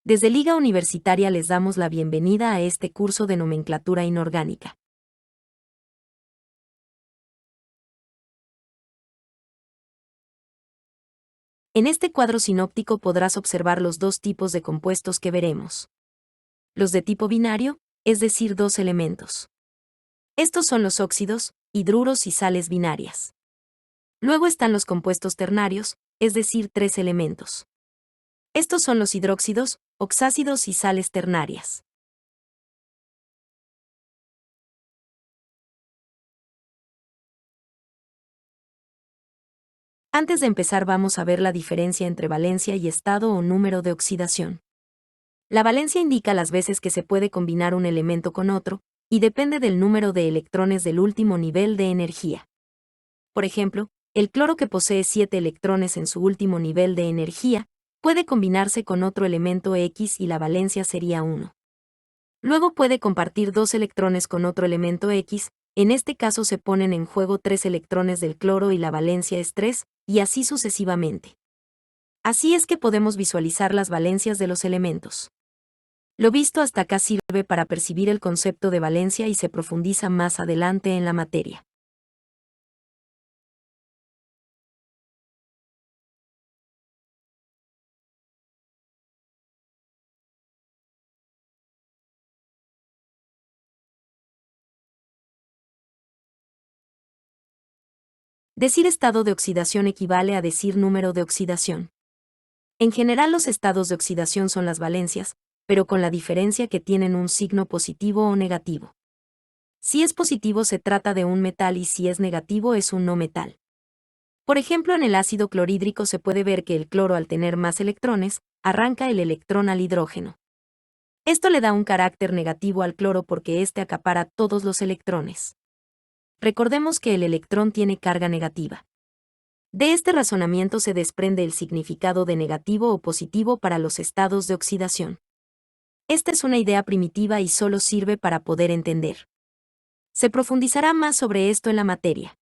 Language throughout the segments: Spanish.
Desde Liga Universitaria les damos la bienvenida a este curso de nomenclatura inorgánica. En este cuadro sinóptico podrás observar los dos tipos de compuestos que veremos. Los de tipo binario, es decir, dos elementos. Estos son los óxidos, hidruros y sales binarias. Luego están los compuestos ternarios, es decir, tres elementos. Estos son los hidróxidos, oxácidos y sales ternarias. Antes de empezar vamos a ver la diferencia entre valencia y estado o número de oxidación. La valencia indica las veces que se puede combinar un elemento con otro, y depende del número de electrones del último nivel de energía. Por ejemplo, el cloro que posee 7 electrones en su último nivel de energía, puede combinarse con otro elemento X y la valencia sería 1. Luego puede compartir 2 electrones con otro elemento X, en este caso se ponen en juego 3 electrones del cloro y la valencia es 3, y así sucesivamente. Así es que podemos visualizar las valencias de los elementos. Lo visto hasta acá sirve para percibir el concepto de valencia y se profundiza más adelante en la materia. Decir estado de oxidación equivale a decir número de oxidación. En general los estados de oxidación son las valencias, pero con la diferencia que tienen un signo positivo o negativo. Si es positivo se trata de un metal y si es negativo es un no metal. Por ejemplo, en el ácido clorhídrico se puede ver que el cloro al tener más electrones, arranca el electrón al hidrógeno. Esto le da un carácter negativo al cloro porque éste acapara todos los electrones. Recordemos que el electrón tiene carga negativa. De este razonamiento se desprende el significado de negativo o positivo para los estados de oxidación. Esta es una idea primitiva y solo sirve para poder entender. Se profundizará más sobre esto en la materia.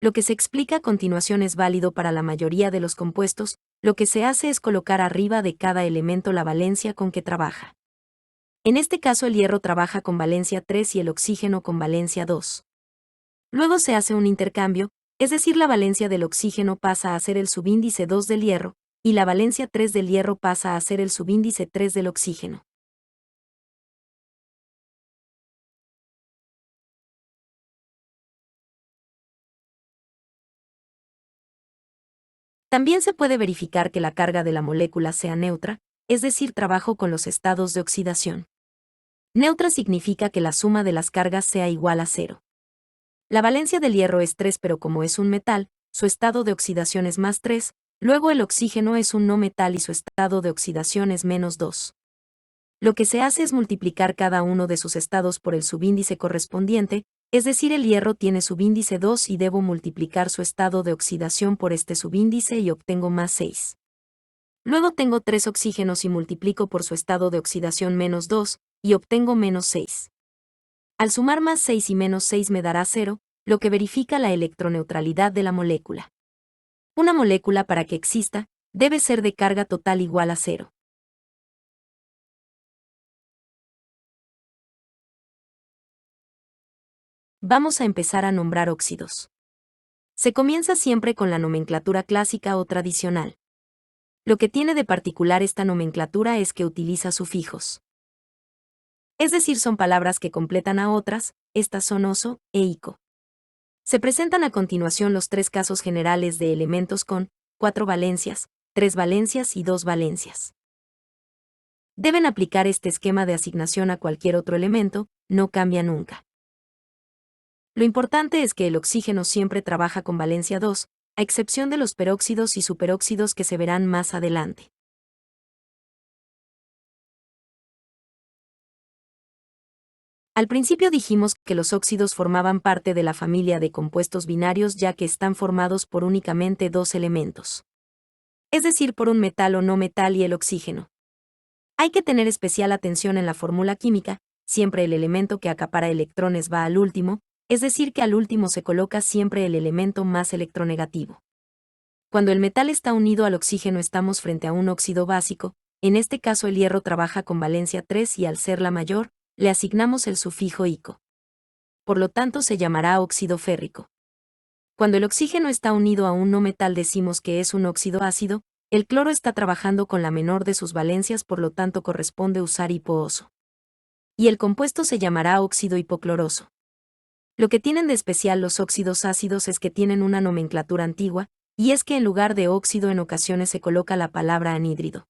Lo que se explica a continuación es válido para la mayoría de los compuestos, lo que se hace es colocar arriba de cada elemento la valencia con que trabaja. En este caso el hierro trabaja con valencia 3 y el oxígeno con valencia 2. Luego se hace un intercambio, es decir, la valencia del oxígeno pasa a ser el subíndice 2 del hierro, y la valencia 3 del hierro pasa a ser el subíndice 3 del oxígeno. También se puede verificar que la carga de la molécula sea neutra, es decir, trabajo con los estados de oxidación. Neutra significa que la suma de las cargas sea igual a 0. La valencia del hierro es 3, pero como es un metal, su estado de oxidación es más 3, luego el oxígeno es un no metal y su estado de oxidación es menos 2. Lo que se hace es multiplicar cada uno de sus estados por el subíndice correspondiente, es decir, el hierro tiene subíndice 2 y debo multiplicar su estado de oxidación por este subíndice y obtengo más 6. Luego tengo 3 oxígenos y multiplico por su estado de oxidación menos 2, y obtengo menos 6. Al sumar más 6 y menos 6 me dará 0, lo que verifica la electroneutralidad de la molécula. Una molécula para que exista, debe ser de carga total igual a 0. Vamos a empezar a nombrar óxidos. Se comienza siempre con la nomenclatura clásica o tradicional. Lo que tiene de particular esta nomenclatura es que utiliza sufijos. Es decir, son palabras que completan a otras, estas son oso e ico. Se presentan a continuación los 3 casos generales de elementos con 4 valencias, 3 valencias y 2 valencias. Deben aplicar este esquema de asignación a cualquier otro elemento, no cambia nunca. Lo importante es que el oxígeno siempre trabaja con valencia 2, a excepción de los peróxidos y superóxidos que se verán más adelante. Al principio dijimos que los óxidos formaban parte de la familia de compuestos binarios ya que están formados por únicamente 2 elementos. Es decir, por un metal o no metal y el oxígeno. Hay que tener especial atención en la fórmula química, siempre el elemento que acapara electrones va al último, es decir que al último se coloca siempre el elemento más electronegativo. Cuando el metal está unido al oxígeno estamos frente a un óxido básico, en este caso el hierro trabaja con valencia 3 y al ser la mayor, le asignamos el sufijo ico. Por lo tanto se llamará óxido férrico. Cuando el oxígeno está unido a un no metal decimos que es un óxido ácido, el cloro está trabajando con la menor de sus valencias por lo tanto corresponde usar hipooso. Y el compuesto se llamará óxido hipocloroso. Lo que tienen de especial los óxidos ácidos es que tienen una nomenclatura antigua, y es que en lugar de óxido en ocasiones se coloca la palabra anhídrido.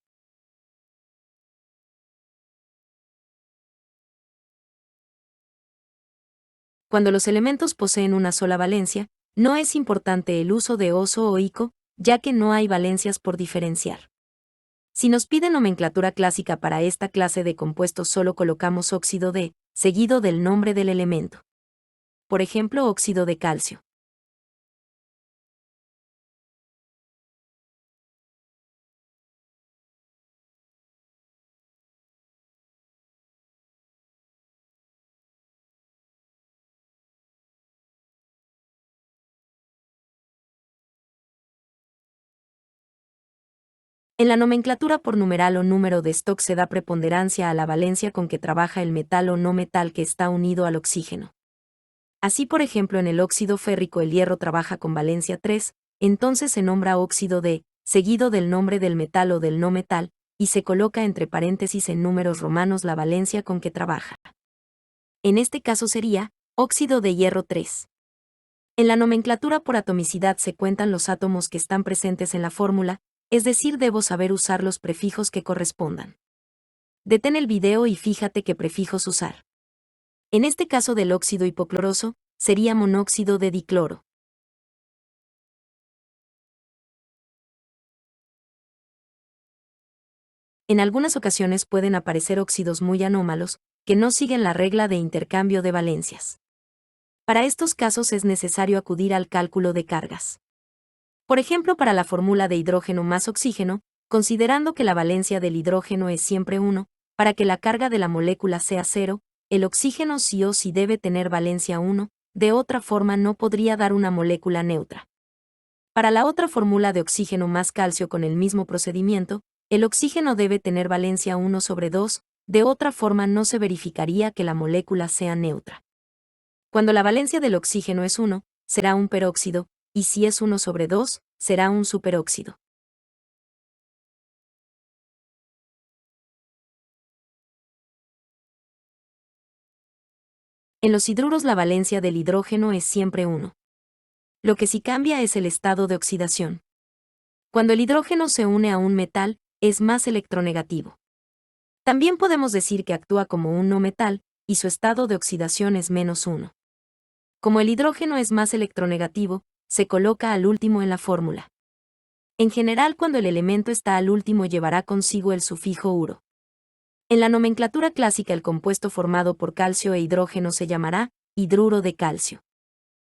Cuando los elementos poseen una sola valencia, no es importante el uso de oso o ico, ya que no hay valencias por diferenciar. Si nos pide nomenclatura clásica para esta clase de compuestos solo colocamos óxido de, seguido del nombre del elemento. Por ejemplo, óxido de calcio. En la nomenclatura por numeral o número de stock se da preponderancia a la valencia con que trabaja el metal o no metal que está unido al oxígeno. Así, por ejemplo, en el óxido férrico el hierro trabaja con valencia 3, entonces se nombra óxido de, seguido del nombre del metal o del no metal, y se coloca entre paréntesis en números romanos la valencia con que trabaja. En este caso sería, óxido de hierro 3. En la nomenclatura por atomicidad se cuentan los átomos que están presentes en la fórmula, es decir, debo saber usar los prefijos que correspondan. Detén el video y fíjate qué prefijos usar. En este caso del óxido hipocloroso, sería monóxido de dicloro. En algunas ocasiones pueden aparecer óxidos muy anómalos, que no siguen la regla de intercambio de valencias. Para estos casos es necesario acudir al cálculo de cargas. Por ejemplo, para la fórmula de hidrógeno más oxígeno, considerando que la valencia del hidrógeno es siempre 1, para que la carga de la molécula sea 0, el oxígeno sí o sí debe tener valencia 1, de otra forma no podría dar una molécula neutra. Para la otra fórmula de oxígeno más calcio con el mismo procedimiento, el oxígeno debe tener valencia 1 sobre 2, de otra forma no se verificaría que la molécula sea neutra. Cuando la valencia del oxígeno es 1, será un peróxido, y si es 1 sobre 2, será un superóxido. En los hidruros la valencia del hidrógeno es siempre 1. Lo que sí cambia es el estado de oxidación. Cuando el hidrógeno se une a un metal, es más electronegativo. También podemos decir que actúa como un no metal, y su estado de oxidación es -1. Como el hidrógeno es más electronegativo, se coloca al último en la fórmula. En general, cuando el elemento está al último llevará consigo el sufijo uro. En la nomenclatura clásica el compuesto formado por calcio e hidrógeno se llamará hidruro de calcio.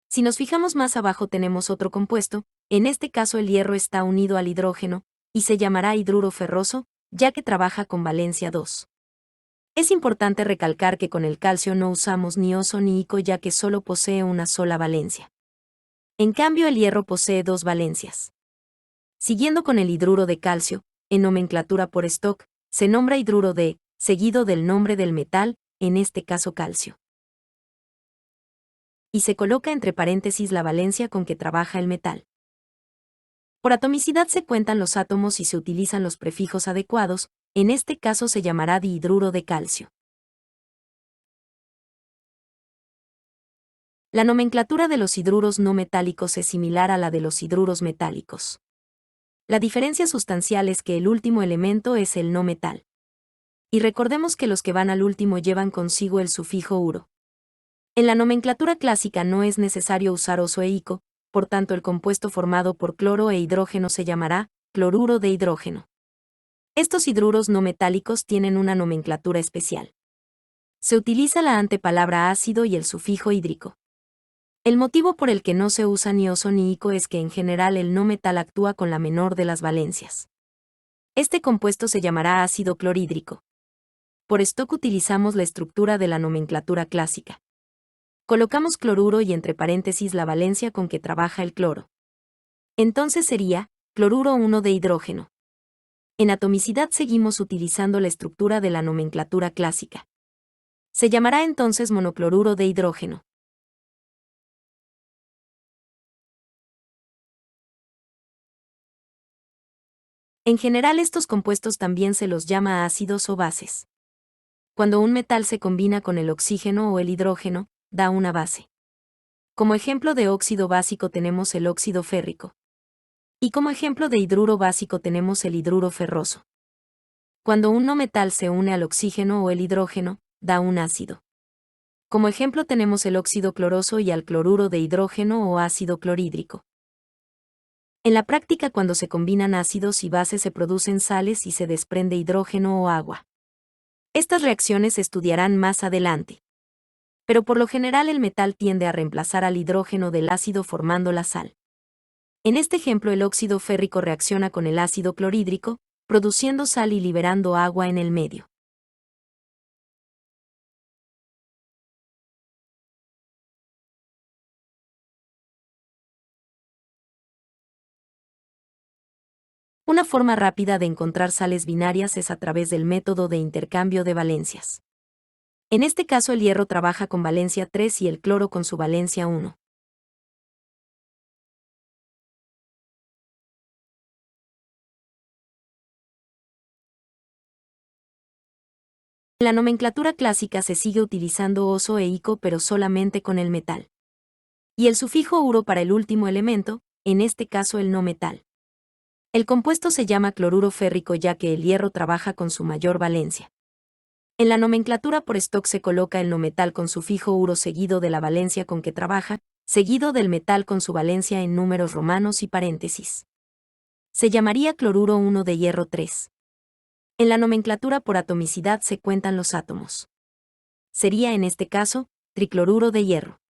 Si nos fijamos más abajo tenemos otro compuesto, en este caso el hierro está unido al hidrógeno, y se llamará hidruro ferroso, ya que trabaja con valencia 2. Es importante recalcar que con el calcio no usamos ni oso ni ico ya que solo posee una sola valencia. En cambio el hierro posee 2 valencias. Siguiendo con el hidruro de calcio, en nomenclatura por stock, se nombra hidruro de, seguido del nombre del metal, en este caso calcio. Y se coloca entre paréntesis la valencia con que trabaja el metal. Por atomicidad se cuentan los átomos y se utilizan los prefijos adecuados, en este caso se llamará dihidruro de calcio. La nomenclatura de los hidruros no metálicos es similar a la de los hidruros metálicos. La diferencia sustancial es que el último elemento es el no metal. Y recordemos que los que van al último llevan consigo el sufijo uro. En la nomenclatura clásica no es necesario usar oso e ico, por tanto el compuesto formado por cloro e hidrógeno se llamará cloruro de hidrógeno. Estos hidruros no metálicos tienen una nomenclatura especial. Se utiliza la antepalabra ácido y el sufijo hídrico. El motivo por el que no se usa ni oso ni ico es que en general el no metal actúa con la menor de las valencias. Este compuesto se llamará ácido clorhídrico. Por stock utilizamos la estructura de la nomenclatura clásica. Colocamos cloruro y entre paréntesis la valencia con que trabaja el cloro. Entonces sería cloruro 1 de hidrógeno. En atomicidad seguimos utilizando la estructura de la nomenclatura clásica. Se llamará entonces monocloruro de hidrógeno. En general estos compuestos también se los llama ácidos o bases. Cuando un metal se combina con el oxígeno o el hidrógeno, da una base. Como ejemplo de óxido básico tenemos el óxido férrico. Y como ejemplo de hidruro básico tenemos el hidruro ferroso. Cuando un no metal se une al oxígeno o el hidrógeno, da un ácido. Como ejemplo tenemos el óxido cloroso y al cloruro de hidrógeno o ácido clorhídrico. En la práctica cuando se combinan ácidos y bases se producen sales y se desprende hidrógeno o agua. Estas reacciones se estudiarán más adelante. Pero por lo general el metal tiende a reemplazar al hidrógeno del ácido formando la sal. En este ejemplo el óxido férrico reacciona con el ácido clorhídrico, produciendo sal y liberando agua en el medio. Una forma rápida de encontrar sales binarias es a través del método de intercambio de valencias. En este caso el hierro trabaja con valencia 3 y el cloro con su valencia 1. En la nomenclatura clásica se sigue utilizando oso e ico pero solamente con el metal. Y el sufijo uro para el último elemento, en este caso el no metal. El compuesto se llama cloruro férrico ya que el hierro trabaja con su mayor valencia. En la nomenclatura por stock se coloca el no metal con sufijo uro seguido de la valencia con que trabaja, seguido del metal con su valencia en números romanos y paréntesis. Se llamaría cloruro 1 de hierro 3. En la nomenclatura por atomicidad se cuentan los átomos. Sería en este caso, tricloruro de hierro.